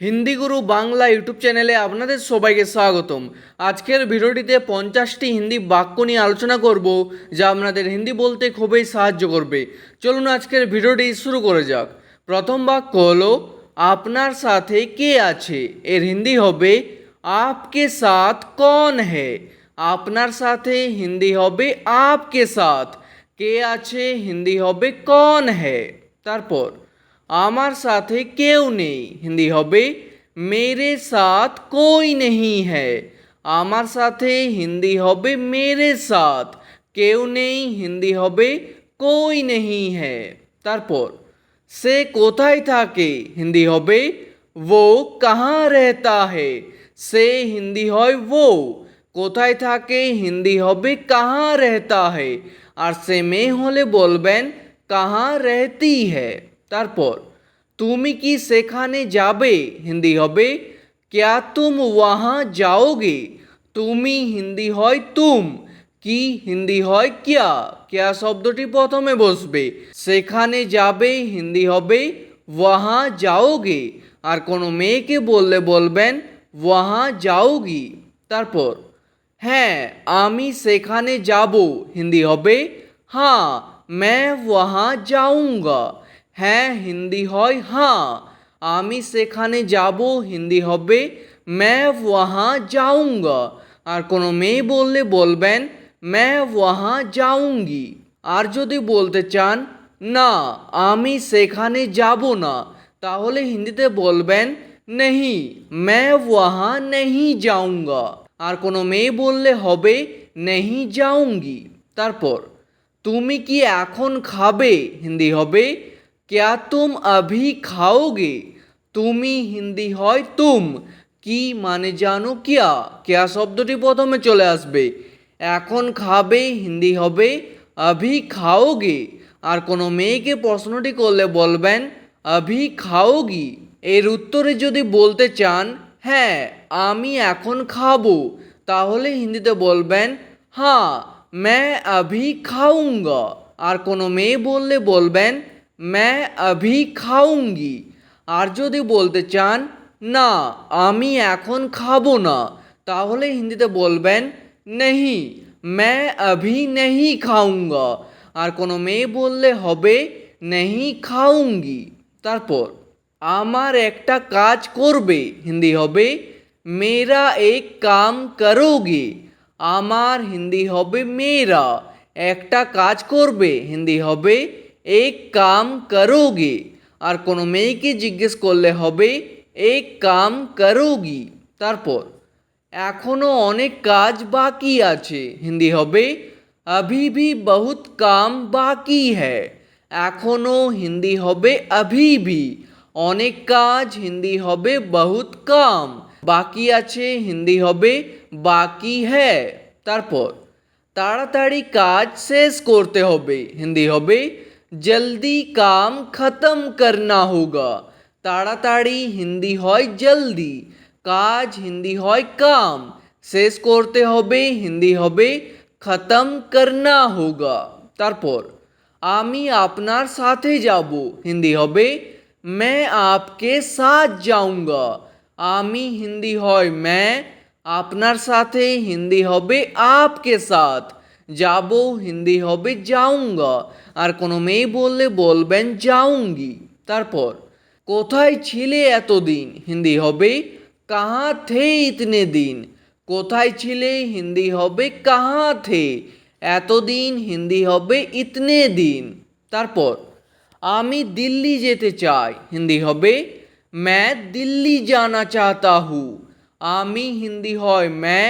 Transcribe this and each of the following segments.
হিন্দি গুরু Bangla YouTube চ্যানেলে আপনাদের সবাইকে স্বাগতম। আজকের ভিডিওটিতে 50টি হিন্দি বাক্য নিয়ে আলোচনা করব, যা আপনাদের হিন্দি বলতে খুবই সাহায্য করবে। চলুন আজকের ভিডিওটি শুরু করে যাক। প্রথম বাক্য হলো আপনার সাথে কে আছে। এর হিন্দি হবে আপকে সাথ কौन है। আপনার সাথে হিন্দি হবে আপকে সাথ, কে আছে হিন্দি হবে कौन है। তারপর আমার সাথে কেউ নেই হিন্দি হবে मेरे साथ कोई नहीं है। আমার সাথে হিন্দি হবে मेरे साथ, কেউ নেই হিন্দি হবে कोई नहीं है। তারপর সে কোথায় থাকে হিন্দি হবে वो कहाँ रहता है। সে হিন্দি হয় वो, কোথায় থাকে হিন্দি হবে कहाँ रहता है। আর সে মেয়ে হলে বলবেন कहाँ रहती है। তারপর তুমি কি সেখানে যাবে হিন্দি হবে क्या तुम वहाँ जाओगे। তুমি হিন্দি হয় তুম, কি হিন্দি হয় क्या। क्या শব্দটি প্রথমে বসবে। সেখানে যাবে হিন্দি হবে वहाँ जाओगे। আর কোনো মেয়েকে বললে বলবেন वहाँ जाओगी। তারপর হ্যাঁ আমি সেখানে যাব হিন্দি হবে हाँ मैं वहाँ जाऊँगा। হ্যাঁ হিন্দি হয় हाँ, আমি সেখানে যাব হিন্দি হবে मैं वहाँ जाऊँगा। আর কোনো মেয়ে বললে বলবেন मैं वहाँ जाऊँगी। আর যদি বলতে চান না আমি সেখানে যাব না, তাহলে হিন্দিতে বলবেন नहीं मैं वहाँ नहीं जाऊँगा। আর কোনো মেয়ে বললে হবে नहीं जाऊँगी। তারপর তুমি কি এখন খাবে হিন্দি হবে क्या तुम अभी खाओगे। তুমি হিন্দি হয় তুম, কি মানে জানো क्या। क्या শব্দটি প্রথমে চলে আসবে। এখন খাবে হিন্দি হবে अभी खाओगे। আর কোনো মেয়েকে প্রশ্নটি করলে বলবেন अभी खाओगी। এর উত্তরে যদি বলতে চান হ্যাঁ আমি এখন খাবো, তাহলে হিন্দিতে বলবেন हाँ मैं अभी खाऊंगा। আর কোনো মেয়ে বললে বলবেন मैं अभी खाऊंगी। আর যদি বলতে চান না আমি এখন খাবো না, তাহলে হিন্দিতে বলবেন नहीं मैं अभी नहीं खाऊंगा। আর কোনো মেয়ে বললে হবে नहीं खाऊंगी। তারপর আমার একটা কাজ করবে হিন্দি হবে मेरा एक काम करोगे। আমার হিন্দি হবে मेरा, একটা কাজ করবে হিন্দি হবে एक काम करोगे। আর কোনো মেয়েকে জিজ্ঞেস করলে হবে एक काम करोगी। তারপর এখনো অনেক কাজ বাকি আছে হিন্দি হবে अभी भी बहुत काम बाकी है। এখনো হিন্দি হবে अभी भी, অনেক কাজ হিন্দি হবে बहुत काम, বাকি আছে হিন্দি হবে বাকি है। তারপর তাড়াতাড়ি কাজ শেষ করতে হবে হিন্দি হবে जल्दी काम खत्म करना होगा। তাড়াতাড়ি হিন্দি হয় জলদি, কাজ হিন্দি হয় কাম, শেষ করতে হবে হিন্দি হবে খতম করনা হোগা। তারপর আমি আপনার সাথে যাব হিন্দি হবে मैं आपके साथ जाऊंगा। আমি হিন্দি হয় मैं, আপনার সাথে হিন্দি হবে आपके साथ, যাব হিন্দি হবে जाऊंगा। আর কোনো মেয়ে বললে বলবেন जाऊंगी। তারপর কোথায় ছিলে এতদিন হিন্দি হবে कहाँ थे इतने दिन। কোথায় ছিলে হিন্দি হবে कहाँ थे, এতদিন হিন্দি হবে इतने दिन। তারপর আমি দিল্লি যেতে চাই হিন্দি হবে मैं दिल्ली जाना चाहता हूँ। আমি হিন্দি হয় मैं,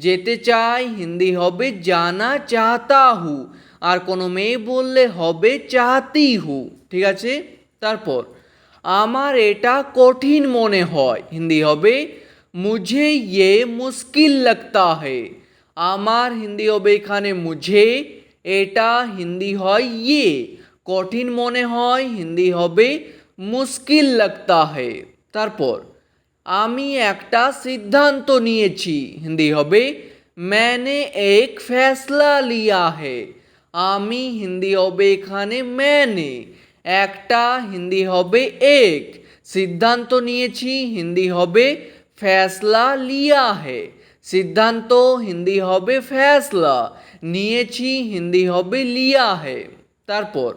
যেতে চাই হিন্দি হবে জানা চাহতা হু। আর কোনো মেয়ে বললে হবে চাহতি হু। ঠিক আছে। তারপর আমার এটা কঠিন মনে হয় হিন্দি হবে मुझे ये मुश्किल लगता है। আমার হিন্দি হবে এখানে मुझे, এটা হিন্দি হয় ये, কঠিন মনে হয় হিন্দি হবে মুশকিল लगता है। তারপর আমি একটা সিদ্ধান্ত নিয়েছি হিন্দি হবে मैंने एक फैसला लिया है। আমি হিন্দি হবে এখানে मैंने, একটা হিন্দি হবে एक, সিদ্ধান্ত নিয়েছি হিন্দি হবে ফ্যাসলা লিয়া হে। সিদ্ধান্ত হিন্দি হবে ফ্যাসলা, নিয়েছি হিন্দি হবে লিয়া হে। তারপর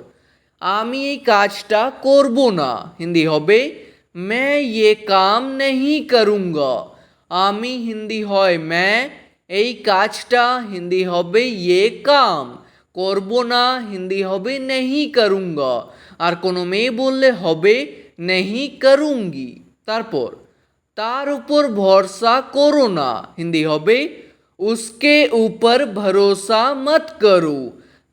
আমি এই কাজটা করব না, হিন্দি হবে मैं ये काम नहीं करूँगा। আমি হিন্দি হয় मैं, এই কাজটা হিন্দি হবে ये काम, করব না হিন্দি হবে नहीं करूँगा। আর কোনো মেয়ে বললে হবে नहीं करूँगी। তারপর তার উপর ভরসা করো না, হিন্দি হবে उसके ऊपर भरोसा मत करो।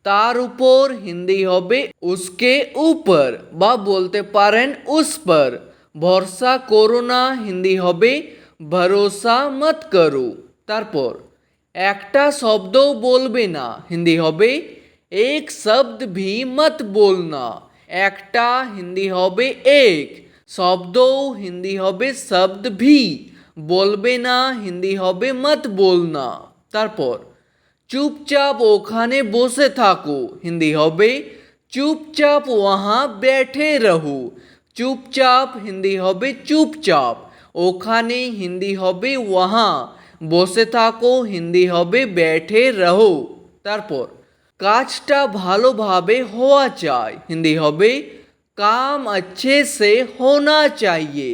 তার উপর হিন্দি হবে उसके ऊपर বা বলতে পারেন उस पर। ভরসা করো না হিন্দি হবে ভরসা মত করো। তারপর একটা শব্দও বলবে না, হিন্দি হবে এক শব্দ ভি মত बोलना। একটা হিন্দি হবে এক, শব্দও হিন্দি হবে শব্দ ভি, বলবে না হিন্দি হবে মত बोलना। তারপর চুপচাপ ওখানে বসে থাকো, হিন্দি হবে চুপচাপ वहाँ बैठे रहो। চুপচাপ হিন্দি হবে চুপচাপ, ওখানে হিন্দি হবে वहाँ, বসে থাকো হিন্দি হবে बैठे रहो। তারপর কাজটা ভালোভাবে হওয়া চাই, হিন্দি হবে काम अच्छे से होना चाहिए।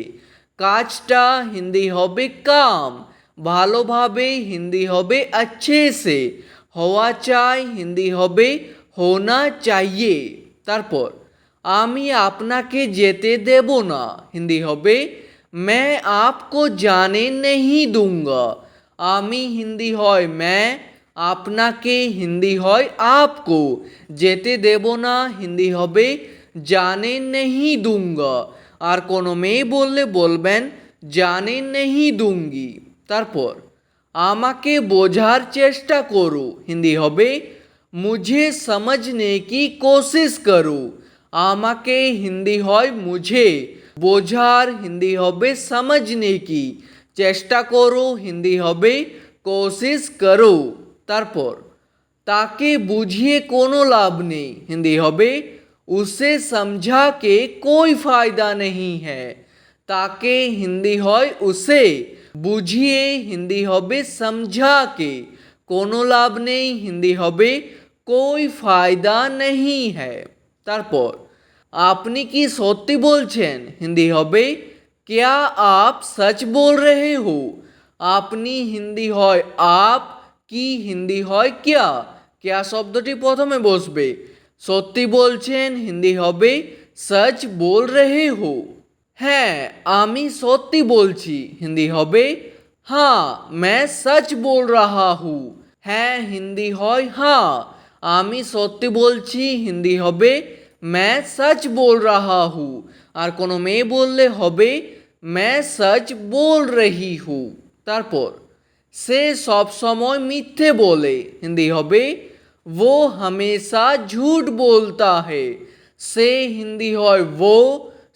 কাজটা হিন্দি হবে काम, ভালোভাবে হিন্দি হবে अच्छे से, হওয়া চাই হিন্দি হবে होना चाहिए। তারপর আমি আপনাকে যেতে দেব না, হিন্দি হবে मैं आपको जाने नहीं दूंगा। আমি হিন্দি হয় मैं, আপনাকে হিন্দি হয় आपको, যেতে দেব না হিন্দি হবে जाने नहीं दूंगा। আর কোনো মেয়ে বললে বলবেন जाने नहीं दूंगी। তারপর আমাকে বোঝার চেষ্টা করো, হিন্দি হবে मुझे समझने की कोशिश करो। আমাকে হিন্দি হয় मुझे, বোঝার হিন্দি হবে समझने की, চেষ্টা করো হিন্দি হবে कोशिश करो। তারপর তাকে বুঝিয়ে কোনো লাভ নেই, হিন্দি হবে उसे समझा के कोई फायदा नहीं है। তাকে হিন্দি হয় उसे, বুঝিয়ে হিন্দি হবে समझा के, কোনো লাভ নেই হিন্দি হবে कोई फायदा नहीं है। তারপর আপনি কি সত্যি বলছেন, হিন্দি হবে क्या आप सच बोल रहे हो। আপনি হিন্দি হয় आप, কি হিন্দি হয় क्या, क्या শব্দটি প্রথমে বসবে। সত্যি বলছেন হিন্দি হবে सच बोल रहे हो। হ্যাঁ আমি সত্যি বলছি, হিন্দি হবে हाँ मैं सच बोल रहा हूँ। হ্যাঁ হিন্দি হয় हाँ, আমি সত্যি বলছি হিন্দি হবে मैं सच बोल रहा हूँ। আর কোনো মেয়ে বললে হবে मैं सच बोल रही हूँ। তারপর সে সব সময় মিথ্যে বলে, হিন্দি হবে वो हमेशा झूठ बोलता है। সে হিন্দি হয় वो,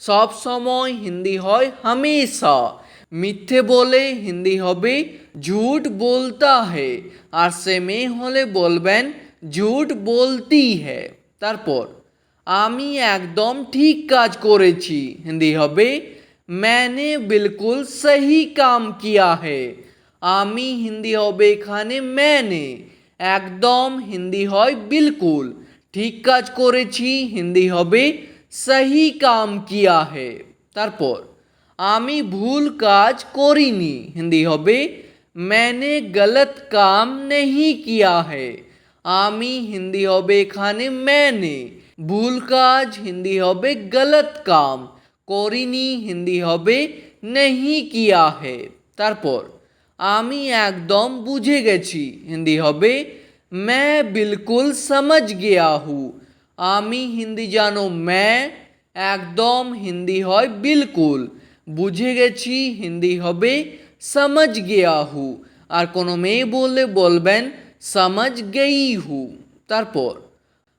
সব সময় হিন্দি হয় हमेशा, মিথ্যে বলে হিন্দি হবে झूठ बोलता है। আর সে মেয়ে হলে বলবেন झूठ बोलती है। তারপর আমি একদম ঠিক কাজ করেছি, হিন্দি হবে मैंने बिल्कुल सही काम किया है। আমি হিন্দি হবে এখানে मैंने, একদম হিন্দি হয় बिल्कुल, ঠিক কাজ করেছি হিন্দি হবে सही काम किया है। তারপর আমি ভুল কাজ করিনি, হিন্দি হবে मैंने गलत काम नहीं किया है। আমি হিন্দি হবে এখানে मैंने, ভুল কাজ হিন্দি হবে गलत काम, করিনি হিন্দি হবে नहीं किया है। তারপর আমি একদম বুঝে গেছি, হিন্দি হবে मैं बिल्कुल समझ गया हूँ। আমি হিন্দি জানো मैं, একদম হিন্দি হয় बिल्कुल, বুঝে গেছি হিন্দি হবে समझ गया हूँ। আর কোনো মেয়ে বললে বলবেন समझ गई हूँ। তারপর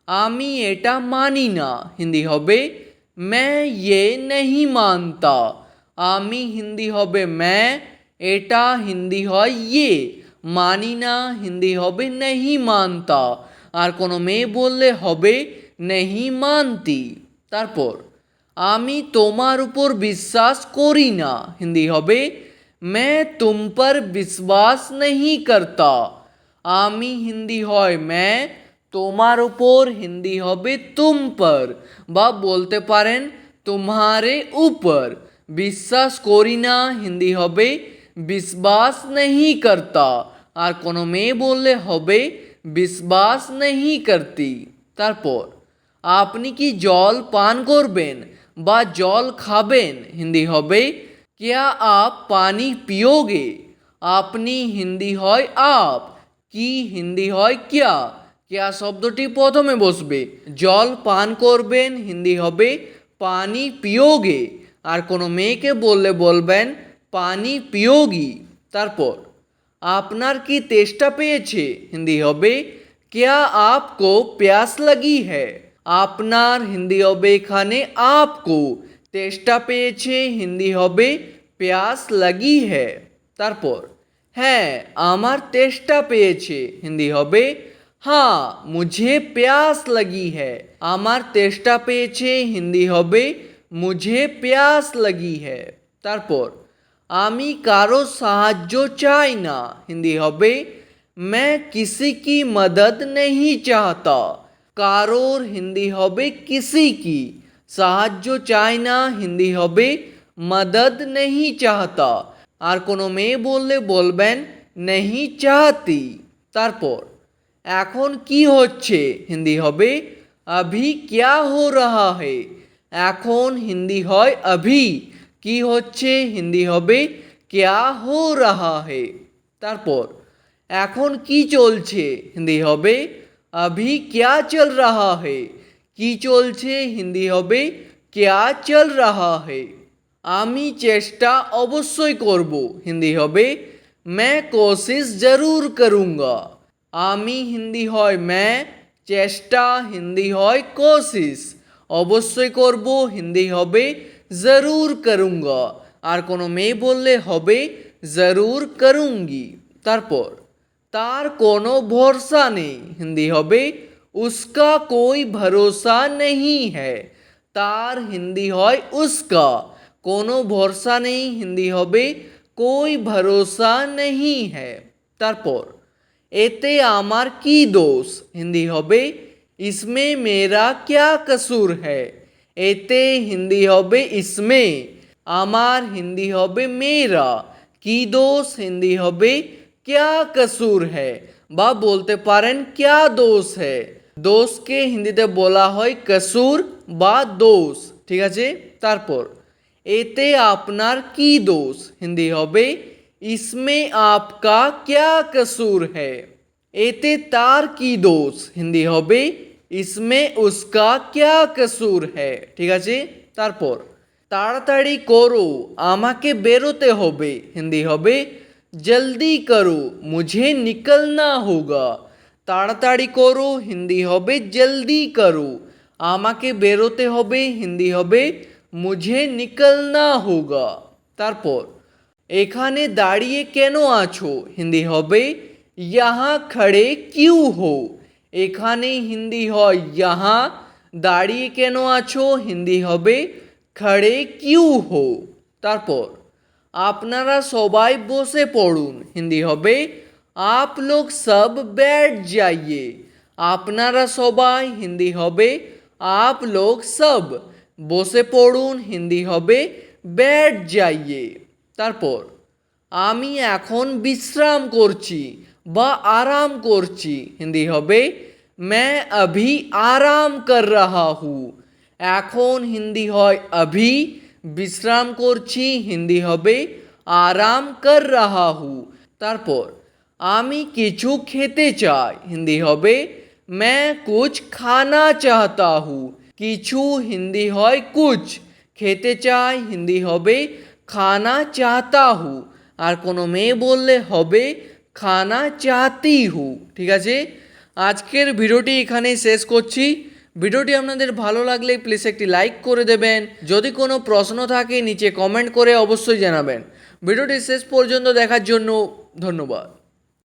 আমি এটা মানি না, হিন্দি হবে मैं ये नहीं मानता। আমি হিন্দি হবে मैं, এটা হিন্দি হয় ये, মানি না হিন্দি হবে नहीं मानता। আর কোনো মেয়ে বললে হবে नहीं मानती। তারপর আমি তোমার উপর বিশ্বাস করি না হিন্দি হবে मैं तुम पर विश्वास नहीं करता। আমি হিন্দি হয় मैं, তোমার উপর হিন্দি হবে तुम पर বা বলতে পারেন तुम्हारे ऊपर। বিশ্বাস করি না হিন্দি হবে विश्वास नहीं करता। আর কোনো মেয়ে বললে হবে विश्वास नहीं करती। তারপর আপনি কি জল পান করবেন বা জল খাবেন হিন্দি হবে क्या आप पानी पियोगे। আপনি হিন্দি হয় आप, কি হিন্দি হয় क्या। क्या শব্দটি প্রথমে বসবে। জল পান করবেন হিন্দি হবে পানি পিয়োগে। আর কোনো মেয়েকে বললে বলবেন পানি পিয়োগি। তারপর আপনার কি তেষ্টা পেয়েছে হিন্দি হবে क्या आपको प्यास लगी है। আপনার হিন্দি হবে এখানে आपको, তেষ্টা পেয়েছে হিন্দি হবে प्यास लगी है। তারপর হ্যাঁ আমার তেষ্টা পেয়েছে হিন্দি হবে हाँ मुझे प्यास लगी है। আমার তেষ্টা পেয়েছে হিন্দি হবে मुझे प्यास लगी है। তারপর আমি কারো সাহায্য চাই না হিন্দি হবে मैं किसी की मदद नहीं चाहता। কারোর হিন্দি হবে किसी की, সাহায্য চাই না হিন্দি হবে मदद नहीं चाहता। আর কোনো মেয়ে বললে বলবেন नहीं चाहती। তারপর এখন কি হচ্ছে হিন্দি হবে अभी क्या हो रहा है। এখন হিন্দি হয় अभी, কি হচ্ছে হিন্দি হবে क्या हो रहा है। তারপর এখন কি চলছে হিন্দি হবে अभी क्या चल रहा है। কি চলছে হিন্দি হবে क्या चल रहा है। আমি চেষ্টা অবশ্যই করব হিন্দি হবে मैं कोशिश जरूर करूँगा। আমি হিন্দি হয় मैं, চেষ্টা হিন্দি হয় कोशिश, অবশ্যই করব হিন্দি হবে जरूर करूँगा। আর কোনো মেয়ে বললে হবে जरूर करूँगी। তারপর তার কোনো ভরসা নেই হিন্দি হবে उसका कोई भरोसा नहीं है। তার হিন্দি হয় उसका, কোনো ভরসা নেই হিন্দি হবে कोई भरोसा नहीं है। তারপর এতে আমার কি দোষ হিন্দি হবে इसमें मेरा क्या कसूर है। এতে হিন্দি হবে इसमें, আমার হিন্দি হবে मेरा, কি দোষ হিন্দি হবে क्या कसूर है বা বলতে পারেন क्या দোষ है। দোষকে হিন্দিতে বলা হয় কসুর বা দোষ, ঠিক আছে। তারপর এতে আপনার কি দোষ হিন্দি হবে इसमें आपका क्या कसूर है। এতে তার কি দোষ হিন্দি হবে इसमें उसका क्या कसूर है, ঠিক আছে। তারপর তাড়াতাড়ি করো আমাকে বেরোতে হবে হিন্দি হবে जल्दी करो मुझे निकलना होगा। তাড়াতাড়ি করো হিন্দি হবে जल्दी करो, আমাকে বেরোতে হবে হিন্দি হবে मुझे निकलना होगा। তারপর এখানে দাঁড়িয়ে কেন আছো হিন্দি হবে यहाँ खड़े क्यों हो। এখানে হিন্দি হয় यहाँ, দাঁড়িয়ে কেন আছো হিন্দি হবে खड़े क्यों हो। তারপর আপনারা সবাই বসে পড়ুন হিন্দি হবে आप लोग सब बैठ जाइए। আপনারা সবাই হিন্দি হবে आप लोग सब, বসে পড়ুন হিন্দি হবে बैठ जाइए। তারপর আমি এখন বিশ্রাম করছি বা আরাম করছি হিন্দি হবে मैं अभी आराम कर रहा हूँ। এখন হিন্দি হয় अभी, বিশ্রাম করছি হিন্দি হবে আরাম কর রাহা হু। তারপর আমি কিছু খেতে চাই হিন্দি হবে मैं कुछ खाना चाहता हूँ। কিছু হিন্দি হয় कुछ, খেতে চাই হিন্দি হবে खाना चाहता हूँ। আর কোনো মেয়ে বললে হবে खाना चाहती हूँ, ঠিক আছে। আজকের ভিডিওটি এখানেই শেষ করছি। ভিডিওটি আপনাদের ভালো লাগলে প্লিজ একটি লাইক করে দেবেন। যদি কোনো প্রশ্ন থাকে নিচে কমেন্ট করে অবশ্যই জানাবেন। ভিডিওটি শেষ পর্যন্ত দেখার জন্য ধন্যবাদ।